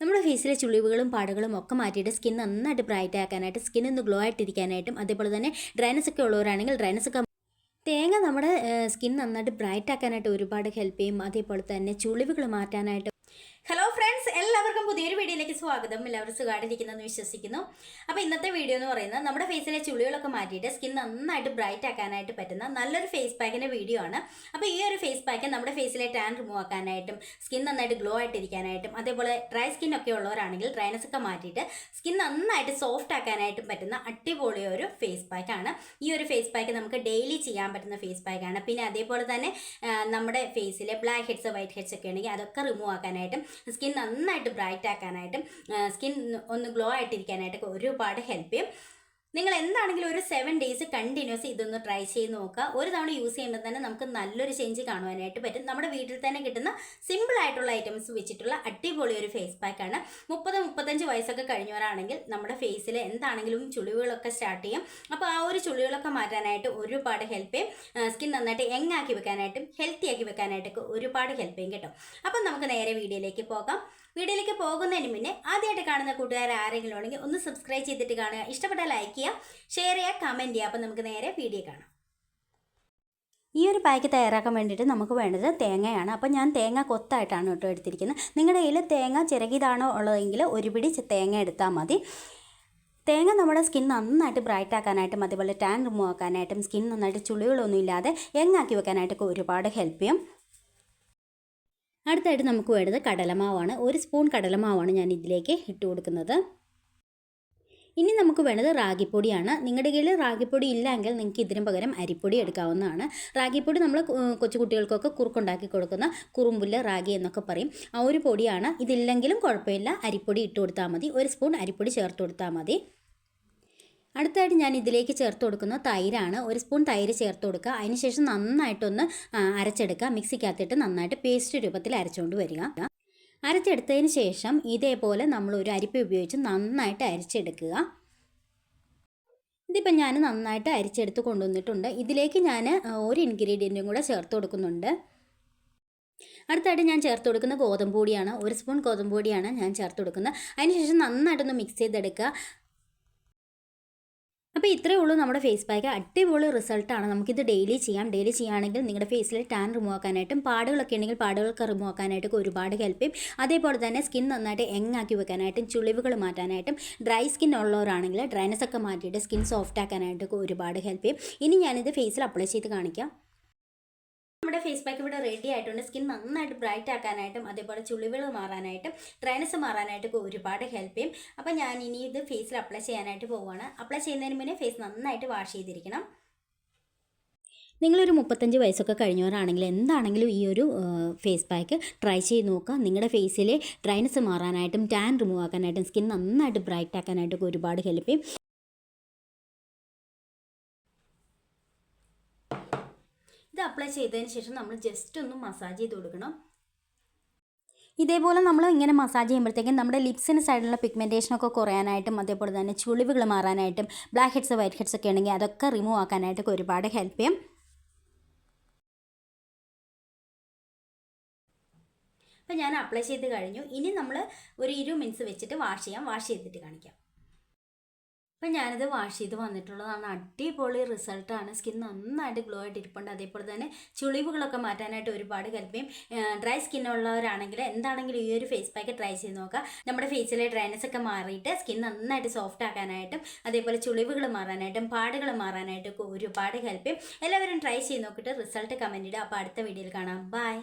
നമ്മുടെ ഫേസിലെ ചുളിവുകളും പാടുകളും ഒക്കെ മാറ്റിയിട്ട് സ്കിൻ നന്നായിട്ട് ബ്രൈറ്റ് ആക്കാനായിട്ട് സ്കിൻ ഒന്ന് ഗ്ലോ ആയിട്ടിരിക്കാനായിട്ടും അതേപോലെ തന്നെ ഡ്രൈനസ് ഒക്കെ ഉള്ളവരാണെങ്കിൽ ഡ്രൈനസ് ഒക്കെ തേങ്ങ നമ്മുടെ സ്കിൻ നന്നായിട്ട് ബ്രൈറ്റ് ആക്കാനായിട്ട് ഒരുപാട് ഹെൽപ്പ് ചെയ്യും. അതേപോലെ തന്നെ ചുളിവുകൾ മാറ്റാനായിട്ട്. ഹലോ ഫ്രണ്ട്സ്, എല്ലാവർക്കും പുതിയൊരു വീഡിയോയിലേക്ക് സ്വാഗതം. എല്ലാവരും സുഖമായിട്ടിരിക്കുന്നെന്ന് വിശ്വസിക്കുന്നു. അപ്പോൾ ഇന്നത്തെ വീഡിയോ എന്ന് പറയുന്നത് നമ്മുടെ ഫേസിലെ ചുളികളൊക്കെ മാറ്റിയിട്ട് സ്കിൻ നന്നായിട്ട് ബ്രൈറ്റ് ആക്കാനായിട്ട് പറ്റുന്ന നല്ലൊരു ഫേസ് പാക്കിൻ്റെ വീഡിയോ ആണ്. അപ്പോൾ ഈ ഒരു ഫേസ് പാക്ക് നമ്മുടെ ഫേസിലെ ടാൻ റിമൂവ് ആക്കാനായിട്ടും സ്കിൻ നന്നായിട്ട് ഗ്ലോ ആയിട്ടിരിക്കാനായിട്ടും അതേപോലെ ഡ്രൈ സ്കിൻ ഒക്കെ ഉള്ളവരാണെങ്കിൽ ഡ്രൈനസ് ഒക്കെ മാറ്റിയിട്ട് സ്കിൻ നന്നായിട്ട് സോഫ്റ്റ് ആക്കാനായിട്ടും പറ്റുന്ന അടിപൊളി ഒരു ഫേസ് പാക്കാണ്. ഈ ഒരു ഫേസ് പാക്ക് നമുക്ക് ഡെയിലി ചെയ്യാൻ പറ്റുന്ന ഫേസ് പാക്കാണ്. പിന്നെ അതേപോലെ തന്നെ നമ്മുടെ ഫേസിലെ ബ്ലാക്ക് ഹെഡ്സ് വൈറ്റ് ഹെഡ്സ് ഒക്കെ ഉണ്ടെങ്കിൽ അതൊക്കെ റിമൂവ് ആക്കാനായിട്ടും സ്കിൻ നന്നായിട്ട് ബ്രൈറ്റ് ആക്കാനായിട്ടും സ്കിൻ ഒന്ന് ഗ്ലോ ആയിട്ടിരിക്കാനായിട്ടൊക്കെ ഒരുപാട് ഹെൽപ്പ് ചെയ്യും. നിങ്ങൾ എന്താണെങ്കിലും ഒരു 7 days കണ്ടിന്യൂസ് ഇതൊന്ന് ട്രൈ ചെയ്ത് നോക്കുക. ഒരു തവണ യൂസ് ചെയ്യുമ്പോൾ തന്നെ നമുക്ക് നല്ലൊരു ചേഞ്ച് കാണുവാനായിട്ട് പറ്റും. നമ്മുടെ വീട്ടിൽ തന്നെ കിട്ടുന്ന സിമ്പിൾ ആയിട്ടുള്ള ഐറ്റംസ് വെച്ചിട്ടുള്ള അടിപൊളി ഒരു ഫേസ് പാക്കാണ്. 30-35 വയസ്സൊക്കെ കഴിഞ്ഞവരാണെങ്കിൽ നമ്മുടെ ഫേസിൽ എന്താണെങ്കിലും ചുളിവുകളൊക്കെ സ്റ്റാർട്ട് ചെയ്യും. അപ്പോൾ ആ ഒരു ചുളിവുകളൊക്കെ മാറ്റാനായിട്ട് ഒരുപാട് ഹെൽപ്പ് ചെയ്യും. സ്കിൻ നന്നായിട്ട് യങ് ആക്കി വെക്കാനായിട്ടും ഹെൽത്തി ആക്കി വെക്കാനായിട്ടൊക്കെ ഒരുപാട് ഹെൽപ്പ് ചെയ്യും കേട്ടോ. അപ്പം നമുക്ക് നേരെ വീഡിയോയിലേക്ക് പോകാം. വീഡിയോയിലേക്ക് പോകുന്നതിന് മുന്നേ ആദ്യമായിട്ട് കാണുന്ന കൂട്ടുകാർ ആരെങ്കിലും ഉണ്ടെങ്കിൽ ഒന്ന് സബ്സ്ക്രൈബ് ചെയ്തിട്ട് കാണുക. ഇഷ്ടപ്പെട്ടാൽ ലൈക്ക് ചെയ്യുക, ഷെയർ ചെയ്യുക, കമൻറ്റ് ചെയ്യുക. അപ്പം നമുക്ക് നേരെ വീഡിയോ കാണാം. ഈ ഒരു പാക്ക് തയ്യാറാക്കാൻ വേണ്ടിയിട്ട് നമുക്ക് വേണ്ടത് തേങ്ങയാണ്. അപ്പോൾ ഞാൻ തേങ്ങ കൊത്തായിട്ടാണ് കേട്ടോ എടുത്തിരിക്കുന്നത്. നിങ്ങളുടെ കയ്യിൽ തേങ്ങ ചിരകിയതാണോ ഉള്ളതെങ്കിൽ ഒരു പിടി തേങ്ങ എടുത്താൽ മതി. തേങ്ങ നമ്മുടെ സ്കിൻ നന്നായിട്ട് ബ്രൈറ്റ് ആക്കാനായിട്ടും അതേപോലെ ടാൻ റിമൂവ് ആക്കാനായിട്ടും സ്കിൻ നന്നായിട്ട് ചുളികളൊന്നും ഇല്ലാതെ യങ്ങാക്കി വെക്കാനായിട്ടൊക്കെ ഒരുപാട് ഹെൽപ്പ് ചെയ്യും. അടുത്തായിട്ട് നമുക്ക് വേണ്ടത് കടലമാവാണ്. 1 സ്പൂൺ കടലമാവാണ് ഞാൻ ഇതിലേക്ക് ഇട്ട് കൊടുക്കുന്നത്. ഇനി നമുക്ക് വേണ്ടത് റാഗിപ്പൊടിയാണ്. നിങ്ങളുടെ കയ്യിൽ റാഗിപ്പൊടി ഇല്ലെങ്കിൽ നിങ്ങൾക്ക് ഇതിന് പകരം അരിപ്പൊടി എടുക്കാവുന്നതാണ്. റാഗിപ്പൊടി നമ്മൾ കൊച്ചു കുട്ടികൾക്കൊക്കെ കുറുക്കുണ്ടാക്കി കൊടുക്കുന്ന കുറുമ്പുല്ല് റാഗി എന്നൊക്കെ പറയും. ആ ഒരു പൊടിയാണ്. ഇതില്ലെങ്കിലും കുഴപ്പമില്ല, അരിപ്പൊടി ഇട്ട് കൊടുത്താൽ മതി. 1 സ്പൂൺ അരിപ്പൊടി ചേർത്ത് കൊടുത്താൽ മതി. അടുത്തായിട്ട് ഞാൻ ഇതിലേക്ക് ചേർത്ത് കൊടുക്കുന്ന തൈരാണ്. 1 സ്പൂൺ തൈര് ചേർത്ത് കൊടുക്കുക. അതിനുശേഷം നന്നായിട്ടൊന്ന് അരച്ചെടുക്കുക. മിക്സിക്കകത്തിട്ട് നന്നായിട്ട് പേസ്റ്റ് രൂപത്തിൽ അരച്ചുകൊണ്ട് വരിക. അരച്ചെടുത്തതിന് ശേഷം ഇതേപോലെ നമ്മൾ ഒരു അരിപ്പ ഉപയോഗിച്ച് നന്നായിട്ട് അരിച്ചെടുക്കുക. ഇതിപ്പോൾ ഞാൻ നന്നായിട്ട് അരിച്ചെടുത്ത് കൊണ്ടുവന്നിട്ടുണ്ട്. ഇതിലേക്ക് ഞാൻ ഒരു ഇൻഗ്രീഡിയൻറ്റും കൂടെ ചേർത്ത് കൊടുക്കുന്നുണ്ട്. അടുത്തായിട്ട് ഞാൻ ചേർത്ത് കൊടുക്കുന്ന ഗോതമ്പ് പൊടിയാണ്. 1 സ്പൂൺ ഗോതമ്പ് പൊടിയാണ് ഞാൻ ചേർത്ത് കൊടുക്കുന്നത്. അതിനുശേഷം നന്നായിട്ടൊന്ന് മിക്സ് ചെയ്തെടുക്കുക. അപ്പോൾ ഇത്രയേ ഉള്ളൂ നമ്മുടെ ഫേസ് പാക്ക്. അടിപൊളി റിസൾട്ടാണ്. നമുക്കിത് ഡെയിലി ചെയ്യാം. ഡെയിലി ചെയ്യുകയാണെങ്കിൽ നിങ്ങളുടെ ഫേസിൽ ടാൻ റിമൂവ് ആക്കാനായിട്ടും പാടുകളൊക്കെ ഉണ്ടെങ്കിൽ പാടുകളൊക്കെ റിമൂവ് ആക്കാനായിട്ടൊക്കെ ഒരുപാട് ഹെൽപ്പ് ചെയ്യും. അതേപോലെ തന്നെ സ്കിൻ നന്നായിട്ട് യങ് ആക്കി വെക്കാനായിട്ടും ചുളിവുകൾ മാറ്റാനായിട്ടും ഡ്രൈ സ്കിൻ ഉള്ളവരാണെങ്കിൽ ഡ്രൈനസ് ഒക്കെ മാറ്റിയിട്ട് സ്കിൻ സോഫ്റ്റ് ആക്കാനായിട്ടൊക്കെ ഒരുപാട് ഹെൽപ്പ് ചെയ്യും. ഇനി ഞാനിത് ഫേസിൽ അപ്ലൈ ചെയ്ത് കാണിക്കാം. നമ്മുടെ ഫേസ് പാക്ക് ഇവിടെ റെഡി ആയിട്ടുണ്ട്. സ്കിൻ നന്നായിട്ട് ബ്രൈറ്റ് ആക്കാനായിട്ടും അതേപോലെ ചുളിവുകൾ മാറാനായിട്ടും ഡ്രൈനസ് മാറാനായിട്ടൊക്കെ ഒരുപാട് ഹെൽപ്പ് ചെയ്യും. അപ്പോൾ ഞാൻ ഇനി ഇത് ഫേസിൽ അപ്ലൈ ചെയ്യാനായിട്ട് പോവുകയാണ്. അപ്ലൈ ചെയ്യുന്നതിന് മുന്നേ ഫേസ് നന്നായിട്ട് വാഷ് ചെയ്തിരിക്കണം. നിങ്ങളൊരു 35 വയസ്സൊക്കെ കഴിഞ്ഞവരാണെങ്കിൽ എന്താണെങ്കിലും ഈ ഒരു ഫേസ് പാക്ക് ട്രൈ ചെയ്ത് നോക്കുക. നിങ്ങളുടെ ഫേസിലെ ഡ്രൈനസ് മാറാനായിട്ടും ടാൻ റിമൂവ് ആക്കാനായിട്ടും സ്കിൻ നന്നായിട്ട് ബ്രൈറ്റ് ആക്കാനായിട്ടൊക്കെ ഒരുപാട് ഹെൽപ്പ് ചെയ്യും. ഇത് അപ്ലൈ ചെയ്തതിന് ശേഷം നമ്മൾ ജസ്റ്റ് ഒന്ന് മസാജ് ചെയ്ത് കൊടുക്കണം. ഇതേപോലെ നമ്മൾ ഇങ്ങനെ മസാജ് ചെയ്യുമ്പോഴത്തേക്കും നമ്മുടെ ലിപ്സിന് സൈഡിലുള്ള പിഗ്മെൻറ്റേഷനൊക്കെ കുറയാനായിട്ടും അതേപോലെ തന്നെ ചുളിവുകൾ മാറാനായിട്ടും ബ്ലാക്ക് ഹെഡ്സ് വൈറ്റ് ഹെഡ്സ് ഒക്കെ ഉണ്ടെങ്കിൽ അതൊക്കെ റിമൂവ് ആക്കാനായിട്ടൊക്കെ ഒരുപാട് ഹെൽപ്പ് ചെയ്യും. അപ്പോൾ ഞാൻ അപ്ലൈ ചെയ്ത് കഴിഞ്ഞു. ഇനി നമ്മൾ ഒരു 20 മിനിറ്റ്സ് വെച്ചിട്ട് വാഷ് ചെയ്യാം. വാഷ് ചെയ്തിട്ട് കാണിക്കാം. അപ്പം ഞാനിത് വാഷ് ചെയ്ത് വന്നിട്ടുള്ളതാണ്. അടിപൊളി റിസൾട്ടാണ്. സ്കിൻ നന്നായിട്ട് ഗ്ലോ ആയിട്ട് ഇരിപ്പുണ്ട്. അതേപോലെ തന്നെ ചുളിവുകളൊക്കെ മാറ്റാനായിട്ട് ഒരുപാട് ഹെൽപ്പ് ചെയ്യും. ഡ്രൈ സ്കിന്നുള്ളവരാണെങ്കിൽ എന്താണെങ്കിലും ഈ ഒരു ഫേസ് പാക്ക് ട്രൈ ചെയ്ത് നോക്കുക. നമ്മുടെ ഫേസിലെ ഡ്രൈനസ് ഒക്കെ മാറിയിട്ട് സ്കിൻ നന്നായിട്ട് സോഫ്റ്റ് ആക്കാനായിട്ടും അതേപോലെ ചുളിവുകൾ മാറാനായിട്ടും പാടുകൾ മാറാനായിട്ടും ഒക്കെ ഒരുപാട് ഹെൽപ്പ് ചെയ്യും. എല്ലാവരും ട്രൈ ചെയ്ത് നോക്കിയിട്ട് റിസൾട്ട് കമൻറ്റ് ഇടുക. അപ്പോൾ അടുത്ത വീഡിയോയിൽ കാണാം. ബൈ.